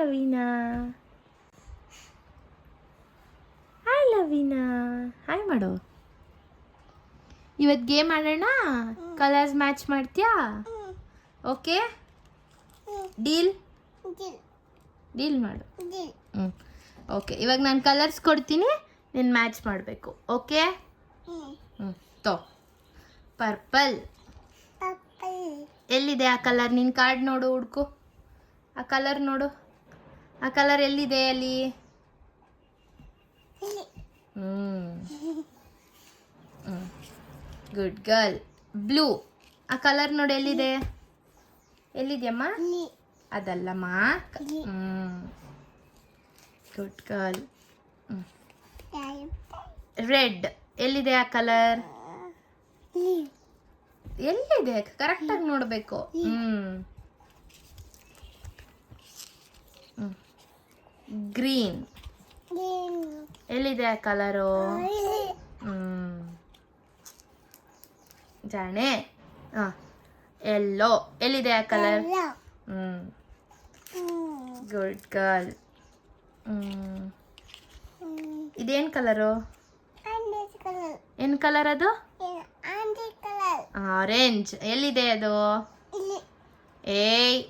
Laveena. Hi Laveena. Hi ಮಾಡು. ಇವತ್ತು game ಆಡೋಣ. ಕಲರ್ಸ್ ಮ್ಯಾಚ್ ಮಾಡ್ತೀಯಾ? ಓಕೆ, ಡೀಲ್ ಡೀಲ್ ಮಾಡು. ಓಕೆ, ಇವಾಗ ನಾನು ಕಲರ್ಸ್ ಕೊಡ್ತೀನಿ, ನೀನು ಮ್ಯಾಚ್ ಮಾಡಬೇಕು. ಓಕೆ? ತೋ ಪರ್ಪಲ್. ಎಲ್ಲಿದೆ ಆ ಕಲರ್? ನಿನ್ನ ಕಾರ್ಡ್ ನೋಡು, ಹುಡ್ಕು. ಆ ಕಲರ್ ನೋಡು. ಆ ಕಲರ್ ಎಲ್ಲಿದೆ ಅಲ್ಲಿ? Good girl. ಬ್ಲೂ. ಆ ಕಲರ್ ನೋಡು, ಎಲ್ಲಿದೆ? ಎಲ್ಲಿದೆಯಮ್ಮ? ಅದಲ್ಲಮ್ಮ. Good girl. ರೆಡ್. ಎಲ್ಲಿದೆ ಆ ಕಲರ್? ಎಲ್ಲಿದೆ? ಕರೆಕ್ಟಾಗಿ ನೋಡಬೇಕು. ಗ್ರೀನ್. ಎಲ್ಲಿದೆ ಆ ಕಲರು? ಜಾಣೆ. ಎಲ್ಲೋ. ಎಲ್ಲಿದೆ ಆ ಕಲರ್? Good girl. ಇದೇನು ಕಲರು? ಏನು ಕಲರ್ ಅದು? ಆರೆಂಜ್. ಎಲ್ಲಿದೆ ಅದು? ಏಯ್.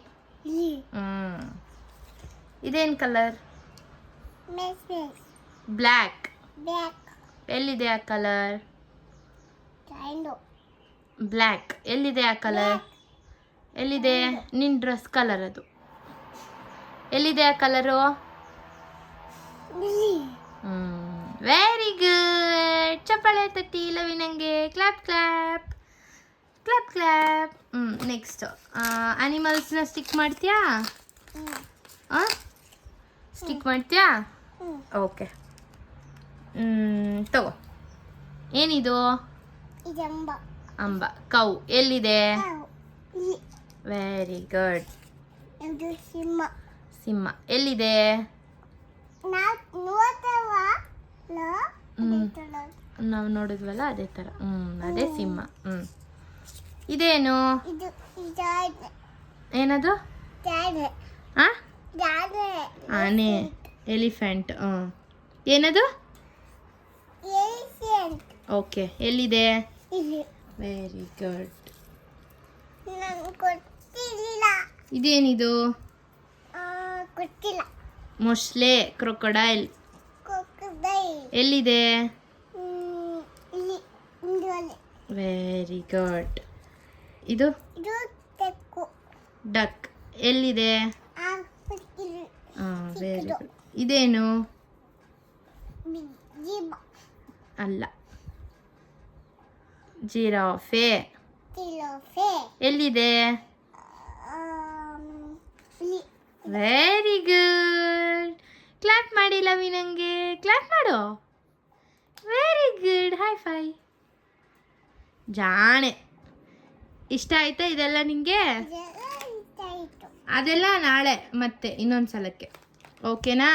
ಇದೇನು ಕಲರ್? ಬ್ಲ್ಯಾಕ್. ಎಲ್ಲಿದೆ ಆ ಕಲರ್? ಬ್ಲ್ಯಾಕ್. ಎಲ್ಲಿದೆ ಆ ಕಲರ್? ಎಲ್ಲಿದೆ? ನಿನ್ನ ಡ್ರೆಸ್ ಕಲರ್ ಅದು. ಎಲ್ಲಿದೆ ಆ ಕಲರು? Very good. ಚಪ್ಪಾಳೆ ತಟ್ಟಿ ಲವಿನಂಗೆ. Clap clap clap clap. Next ಆನಿಮಲ್ಸ್ನ ಸ್ಟಿಕ್ ಮಾಡ್ತೀಯಾ? ಸ್ಟಿಕ್ ಮಾಡ್ತೀಯಾ? ಓಕೆ, ತಗೋ. ಏನಿದು? ಅಂಬ. ಕೌ. ಎಲ್ಲಿದೆ? Very good. ಸಿಂಹ. ಎಲ್ಲಿದೆ? ನಾವು ನೋಡಿದ್ವಲ್ಲ ಅದೇ ಥರ. ಅದೇ ಸಿಂಹ. ಇದೇನು? ಏನದು? ಆನೆ. ಎಲಿಫೆಂಟ್. ಏನದು? ಓಕೆ, ಎಲ್ಲಿದೆ? Very good. ಇದೇನಿದು? ಮೊಸಳೆ. ಕ್ರೊಕೊಡೈಲ್. ಎಲ್ಲಿದೆ? Very good. ಇದು? ಡಕ್. ಎಲ್ಲಿದೆ? Very good. ಇದೇನು? ಅಲ್ಲ, ಜಿರಾಫೆ. ಎಲ್ಲಿದೆ? Very good. ಕ್ಲಾಪ್ ಮಾಡಿ ಲವಿನಂಗೆ. ಕ್ಲಾಪ್ ಮಾಡು. Very good. High five. ಜಾಣೆ. ಇಷ್ಟ ಆಯ್ತಾ ಇದೆಲ್ಲ ನಿಂಗೆ? ಅದೆಲ್ಲ ನಾಳೆ ಮತ್ತೆ ಇನ್ನೊಂದು ಸಲಕ್ಕೆ. ಓಕೆನಾ?